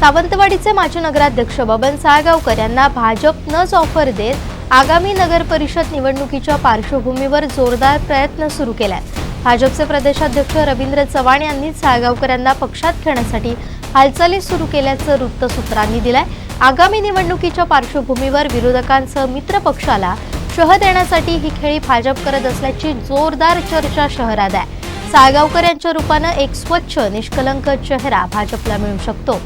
सावंतवाडीचे माजी नगराध्यक्ष बबन साळगावकर यांना भाजपनंच ऑफर देत आगामी नगर परिषद निवडणुकीच्या पार्श्वभूमीवर जोरदार प्रयत्न सुरू केलाय। भाजपचे प्रदेशाध्यक्ष रवींद्र चव्हाण यांनी साळगावकर यांना पक्षात घेण्यासाठी हालचाली सुरू केल्याचं वृत्तसूत्रांनी दिलंय। आगामी निवडणुकीच्या पार्श्वभूमीवर विरोधकांसह मित्र पक्षाला शह देण्यासाठी ही खेळी भाजप करत असल्याची जोरदार चर्चा शहरात आहे। साळगावकर यांच्या रूपानं एक स्वच्छ निष्कलंक चेहरा भाजपला मिळू शकतो।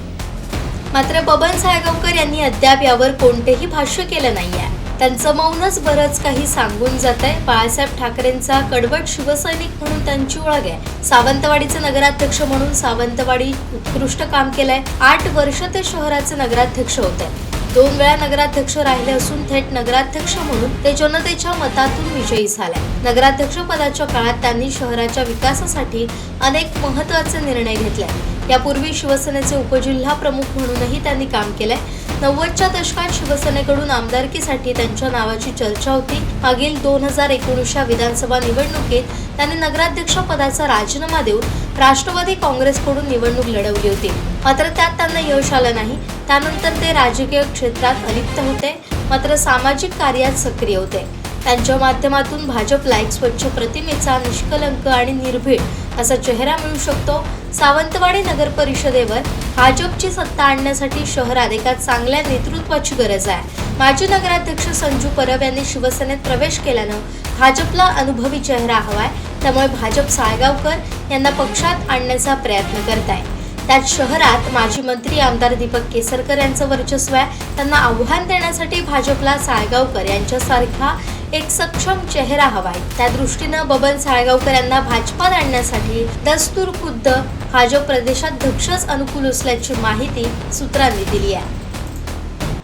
मात्र बबन साळगावकर यांनी अद्याप यावर कोणतेही भाष्य केलं नाहीये। त्यांचं मौनच बरंच काही सांगून जातंय। बाळासाहेब ठाकरेंचा कडवट शिवसैनिक म्हणून त्यांची ओळख आहे। सावंतवाडीचे नगराध्यक्ष म्हणून सावंतवाडी उत्कृष्ट काम केलंय। 8 वर्ष ते शहराचे नगराध्यक्ष होते। 2 वेळा नगराध्यक्ष राहिले असून थेट नगराध्यक्ष म्हणून ते जनतेच्या मतातून विजयी झाले। नगराध्यक्ष पदाच्या काळात त्यांनी शहराच्या विकासासाठी अनेक महत्त्वाचे निर्णय घेतले। यापूर्वी शिवसेनेचे उपजिल्हा प्रमुख म्हणूनही त्यांनी काम केलंय। 90च्या दशकात शिवसेनेकडून आमदारकीसाठी त्यांच्या नावाची चर्चा होती। मागील 2019च्या विधानसभा निवडणुकीत त्यांनी नगराध्यक्ष पदाचा राजीनामा देऊन राष्ट्रवादी काँग्रेसकडून निवडणूक लढवली होती। मात्र त्यात त्यांना यश आलं नाही। त्यानंतर ते राजकीय क्षेत्रात अलिप्त होते, मात्र सामाजिक कार्यात सक्रिय होते। त्यांच्या माध्यमातून भाजपला एक स्वच्छ प्रतिमेचा निष्कलंक आणि निर्भीड असा चेहरा मिळू शकतो। सावंतवाडी नगर परिषदेवर भाजपची सत्ता आणण्यासाठी शहरात एका चांगल्या नेतृत्वाची गरज आहे। माजी नगराध्यक्ष संजू परब यांनी शिवसेनेत प्रवेश केल्यानं भाजपला अनुभवी चेहरा हवाय। त्यामुळे भाजप साळगावकर यांना पक्षात आणण्याचा प्रयत्न करत आहे। त्यात शहरात माजी मंत्री आमदार दीपक केसरकर यांचं वर्चस्व आहे। त्यांना आव्हान देण्यासाठी भाजपला साळगावकर यांच्यासारखा एक सक्षम चेहरा हवाय। त्या दृष्टीनं बबन साळगावकर यांना भाजपात आणण्यासाठी दस्तूर खुद्द भाजप प्रदेशाध्यक्षच अनुकूल असल्याची माहिती सूत्रांनी दिली आहे।